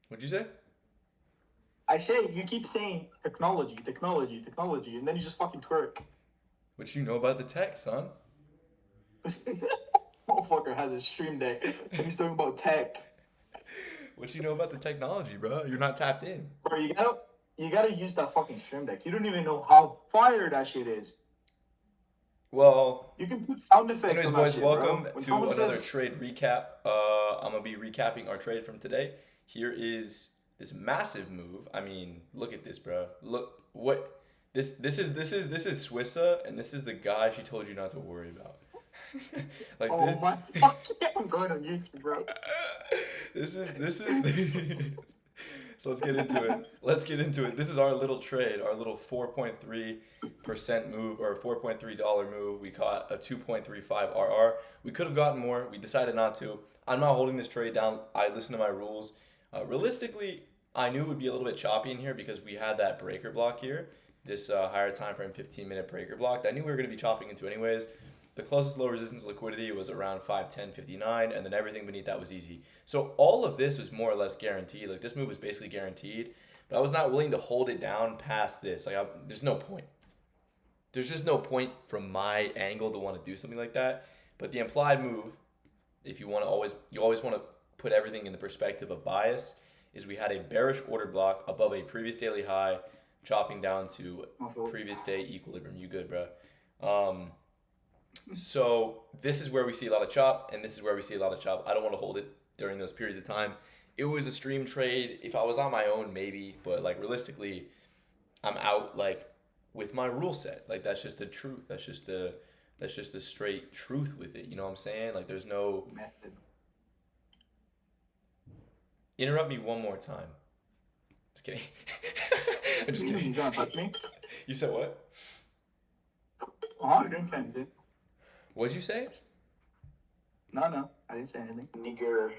What'd you say? I say you keep saying technology, technology, technology, and then you just fucking twerk. What you know about the tech, son? Motherfucker has a stream deck and he's talking about tech. What you know about the technology, bro? You're not tapped in. Bro, you gotta use that fucking stream deck. You don't even know how fire that shit is. Well, You can put sound effects anyways, on that boys, shit, welcome bro. When to someone another says, trade recap. I'm gonna be recapping our trade from today. Here is this massive move. I mean, look at this, bro. Look what this is Swissa, and this is the guy she told you not to worry about. Like "Oh this, my fuck, I'm going on YouTube, bro." this is. So let's get into it. Let's get into it. This is our little trade, our little 4.3% move or $4.3 move. We caught a 2.35 RR. We could have gotten more. We decided not to. I'm not holding this trade down. I listen to my rules. Realistically, I knew it would be a little bit choppy in here because we had that breaker block here, this higher time frame 15-minute breaker block that I knew we were going to be chopping into anyways. The closest low resistance liquidity was around 510.59, and then everything beneath that was easy. So all of this was more or less guaranteed. Like this move was basically guaranteed, but I was not willing to hold it down past this. There's no point. There's just no point from my angle to want to do something like that. But the implied move, if you always want to put everything in the perspective of bias, is we had a bearish order block above a previous daily high, chopping down to My fault. previous day equilibrium. You good, bro? So this is where we see a lot of chop, and this is where we see a lot of chop. I don't want to hold it during those periods of time. It was a stream trade. If I was on my own, maybe, but like realistically, I'm out like with my rule set. Like that's just the truth. That's just the straight truth with it. You know what I'm saying? Like there's no Method. interrupt me one more time. Just kidding. I'm just You kidding. gonna touch me? You said what? Oh, you didn't anything. What'd you say? No, I didn't say anything. Nigger.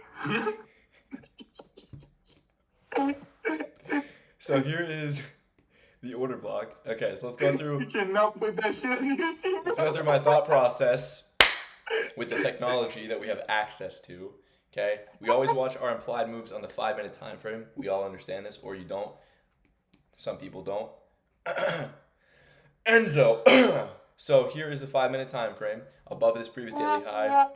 So here is the order block. Okay, so let's go through You cannot put that shit on YouTube. let's go through my thought process with the technology that we have access to. Okay, we always watch our implied moves on the 5-minute time frame. We all understand this, or you don't. Some people don't. Enzo. So here is the 5-minute time frame above this previous daily high.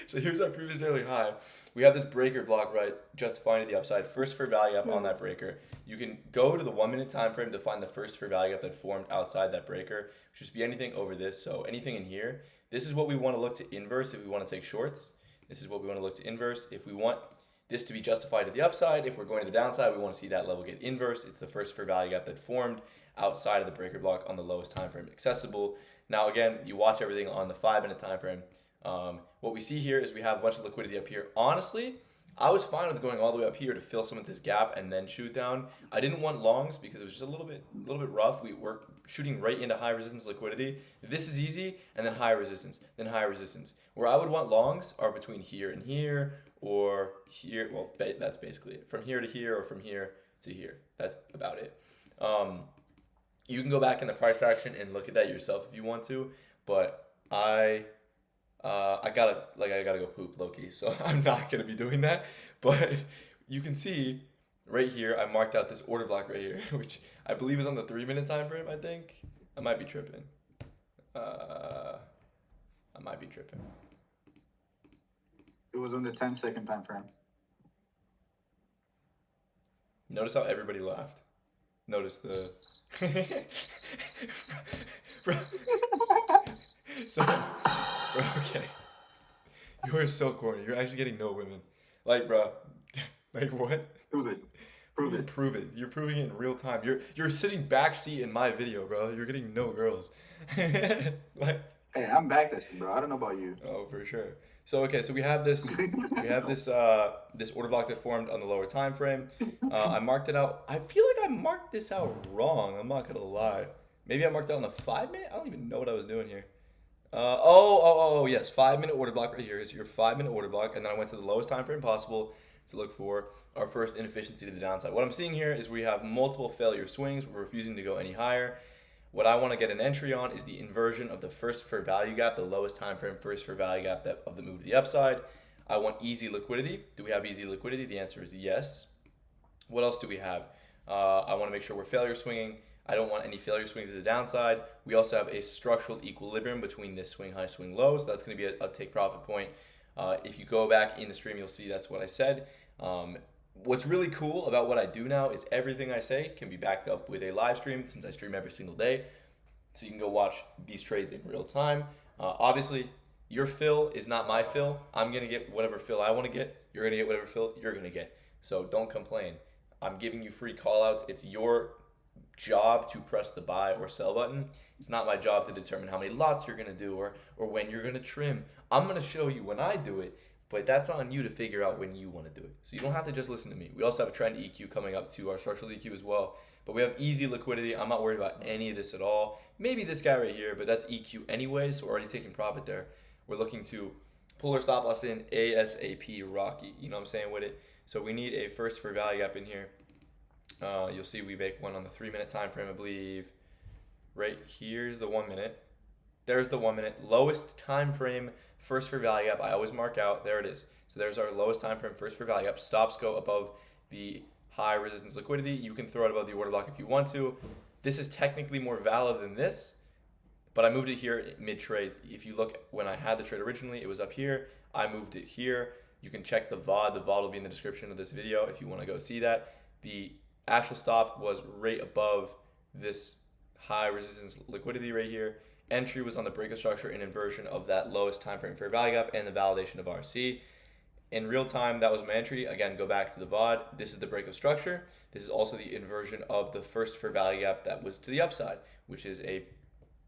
So here's our previous daily high. We have this breaker block right justifying to the upside. First fair value up on that breaker. You can go to the 1-minute time frame to find the first fair value up that formed outside that breaker. Just be anything over this. So anything in here. This is what we want to look to inverse if we want to take shorts. This is what we want to look to inverse if we want this to be justified to the upside. If we're going to the downside, we want to see that level get inverse. It's the first fair value gap that formed outside of the breaker block on the lowest time frame accessible. Now again, you watch everything on the 5-minute time frame. What we see here is we have a bunch of liquidity up here. Honestly, I was fine with going all the way up here to fill some of this gap and then shoot down. I didn't want longs because it was just a little bit rough. We were shooting right into high resistance liquidity. This is easy, and then high resistance, then high resistance. Where I would want longs are between here and here, or here. Well, that's basically it. From here to here, or from here to here. That's about it. You can go back in the price action and look at that yourself if you want to, but I gotta go poop, Loki, so I'm not gonna be doing that. But you can see right here, I marked out this order block right here, which I believe is on the 3-minute time frame. I think I might be tripping. I might be tripping. It was on the 10-second time frame. Notice how everybody laughed. Notice the. Bro. So, bro, okay. You are so corny. You're actually getting no women. Like, bro. Like, what? Prove it. Prove it. Prove it. You're proving it in real time. You're sitting backseat in my video, bro. You're getting no girls. Like, Hey, I'm backlisting, bro. I don't know about you. oh, for sure. So okay, so we have this this order block that formed on the lower time frame. I marked it out. I feel like I marked this out wrong. I'm not gonna lie. Maybe I marked it on the 5-minute. I don't even know what I was doing here. Yes, 5-minute order block right here is your 5-minute order block, and then I went to the lowest time frame possible to look for our first inefficiency to the downside. What I'm seeing here is we have multiple failure swings. We're refusing to go any higher. What I want to get an entry on is the inversion of the first fair value gap, the lowest time frame first fair value gap of the move to the upside. I want easy liquidity. Do we have easy liquidity? The answer is yes. What else do we have? I want to make sure we're failure swinging. I don't want any failure swings to the downside. We also have a structural equilibrium between this swing high, swing low. So that's going to be a take profit point. If you go back in the stream, you'll see that's what I said. What's really cool about what I do now is everything I say can be backed up with a live stream, since I stream every single day. So you can go watch these trades in real time. Obviously, your fill is not my fill. I'm going to get whatever fill I want to get. You're going to get whatever fill you're going to get. So don't complain. I'm giving you free call outs. It's your job to press the buy or sell button. It's not my job to determine how many lots you're going to do or when you're going to trim. I'm going to show you when I do it, but that's on you to figure out when you want to do it. So you don't have to just listen to me. We also have a trend EQ coming up to our structural EQ as well. But we have easy liquidity. I'm not worried about any of this at all. Maybe this guy right here, but that's EQ anyway, so we're already taking profit there. We're looking to pull our stop loss in ASAP Rocky. You know what I'm saying with it? So we need a first fair value gap in here. You'll see we make one on the 3-minute time frame, I believe. Right here's the 1 minute. There's the 1 minute. Lowest time frame first fair value gap. I always mark out. There it is. So there's our lowest time frame first fair value gap. Stops go above the high resistance liquidity. You can throw it above the order block if you want to. This is technically more valid than this, but I moved it here mid trade. If you look when I had the trade originally, it was up here. I moved it here. You can check the VOD. The VOD will be in the description of this video if you want to go see that. The actual stop was right above this high resistance liquidity right here. Entry was on the breakup structure and inversion of that lowest time frame fair value gap and the validation of RC. In real time, that was my entry. Again, go back to the VOD. This is the breakup structure. This is also the inversion of the first fair value gap that was to the upside, which is a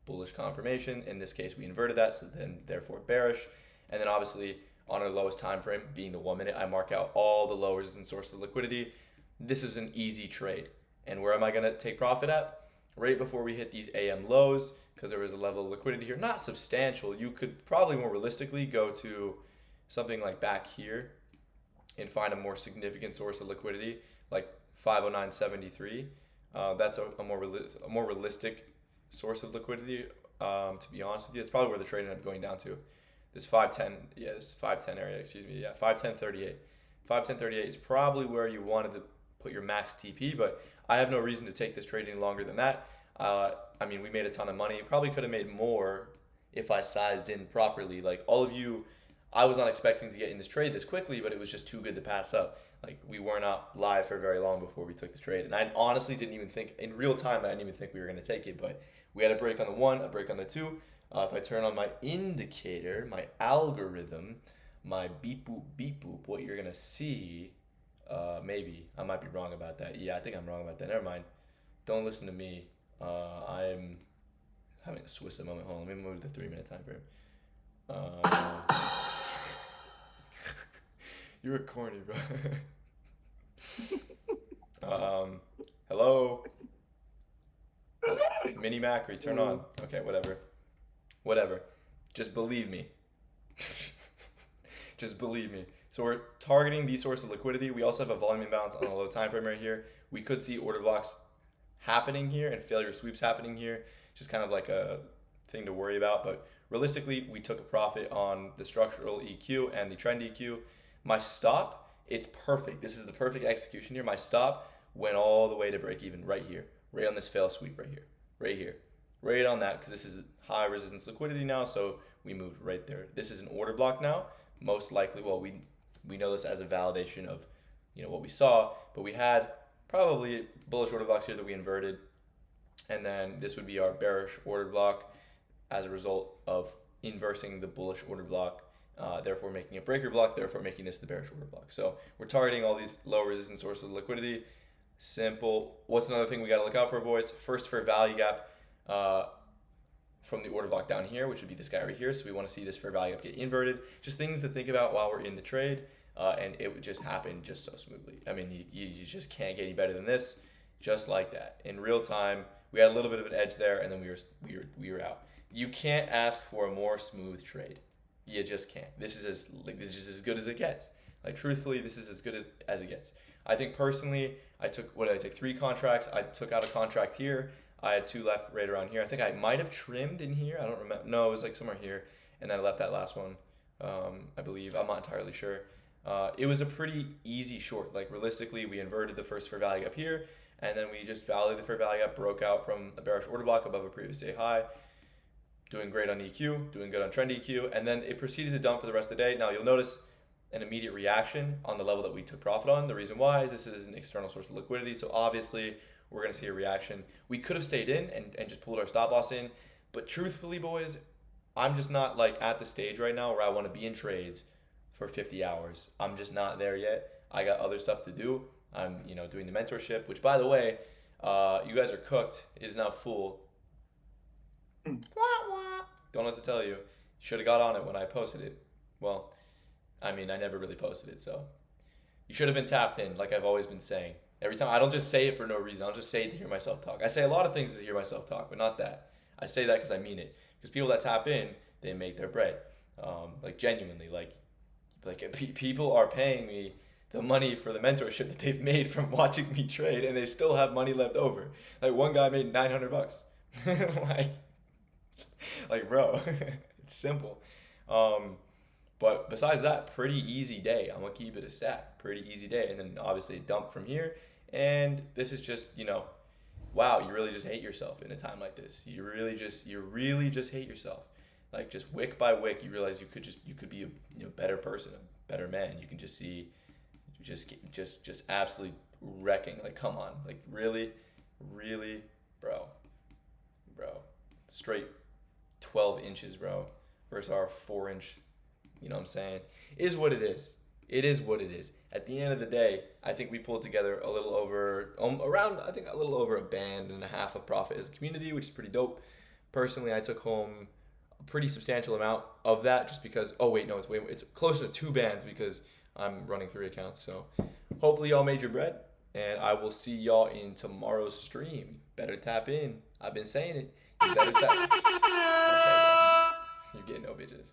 bullish confirmation. In this case, we inverted that, so then therefore bearish. And then obviously on our lowest time frame, being the 1 minute, I mark out all the low resistance sources of liquidity. This is an easy trade. And where am I going to take profit at? Right before we hit these AM lows, because there was a level of liquidity here. Not substantial. You could probably more realistically go to something like back here and find a more significant source of liquidity, like 509.73. That's a more realistic source of liquidity, to be honest with you. It's probably where the trade ended up going down to. This 510, this 510 area, 510.38. 510.38 is probably where you wanted to put your max TP, but I have no reason to take this trade any longer than that. I mean, we made a ton of money. Probably could have made more if I sized in properly. Like all of you, I was not expecting to get in this trade this quickly, but it was just too good to pass up. Like we were not live for very long before we took this trade. And I honestly didn't even think, in real time, I didn't even think we were going to take it, but we had a break on the 1, a break on the 2. If I turn on my indicator, my algorithm, my beep boop, what you're going to see, maybe, I might be wrong about that. Yeah, I think I'm wrong about that. Never mind. Don't listen to me. I'm having a Swiss a moment. Hold on, let me move to the 3-minute time frame. You were corny, bro. Hello? Mini Macri, turn on. Okay, whatever. Just believe me. Just believe me. So we're targeting these sources of liquidity. We also have a volume imbalance on a low time frame right here. We could see order blocks happening here and failure sweeps happening here. Just kind of like a thing to worry about. But realistically, we took a profit on the structural EQ and the trend EQ. My stop, it's perfect. This is the perfect execution here. My stop went all the way to break even right here. Right on this fail sweep right here. Right here. Right on that, because this is high resistance liquidity now. So we moved right there. This is an order block now. Most likely, well, we know this as a validation of, what we saw, but we had probably bullish order blocks here that we inverted, and then this would be our bearish order block as a result of inversing the bullish order block, therefore making a breaker block, therefore making this the bearish order block. So we're targeting all these low resistance sources of liquidity. Simple. What's another thing we got to look out for, boys? First fair value gap from the order block down here, which would be this guy right here. So we want to see this fair value gap get inverted. Just things to think about while we're in the trade, and it would just happen just so smoothly. I mean, you just can't get any better than this, just like that. In real time, we had a little bit of an edge there, and then we were out. You can't ask for a more smooth trade. You just can't. This is just as good as it gets. Like truthfully, this is as good as it gets. I think personally, I took 3 contracts. I took out a contract here. I had two left right around here. I think I might have trimmed in here. I don't remember. No, it was like somewhere here, and then I left that last one. I believe I'm not entirely sure. It was a pretty easy short. Like realistically, we inverted the first fair value up here, and then we just validated the fair value up, broke out from a bearish order block above a previous day high. Doing great on EQ, doing good on trend EQ, and then it proceeded to dump for the rest of the day. Now you'll notice an immediate reaction on the level that we took profit on. The reason why is this is an external source of liquidity, so obviously we're going to see a reaction. We could have stayed in and just pulled our stop loss in, but truthfully, boys, I'm just not like at the stage right now where I want to be in trades for 50 hours. I'm just not there yet. I got other stuff to do. I'm doing the mentorship, which by the way, you guys are cooked. It is now full. Don't know what to tell you. Should have got on it when I posted it. Well, I mean, I never really posted it, so you should have been tapped in, like I've always been saying. Every time, I don't just say it for no reason. I'll just say it to hear myself talk. I say a lot of things to hear myself talk, but not that. I say that because I mean it. Because people that tap in, they make their bread. Like genuinely, like people are paying me the money for the mentorship that they've made from watching me trade, and they still have money left over. Like one guy made $900. like bro, it's simple. But besides that, pretty easy day. I'm gonna keep it a stat. Pretty easy day, and then obviously a dump from here. And this is just wow, you really just hate yourself in a time like this. You really just hate yourself. Like just wick by wick, you realize you could be a better person, a better man. You can just see, just absolutely wrecking. Like come on, like really, bro, straight 12 inches, bro, versus our 4-inch. You know what I'm saying? It is what it is. It is what it is. At the end of the day, I think we pulled together a little over, a little over a band and a half of profit as a community, which is pretty dope. Personally, I took home a pretty substantial amount of that just because, it's closer to 2 bands because I'm running 3 accounts. So hopefully y'all made your bread, and I will see y'all in tomorrow's stream. Better tap in. I've been saying it. You better tap. Okay, you're getting no bitches.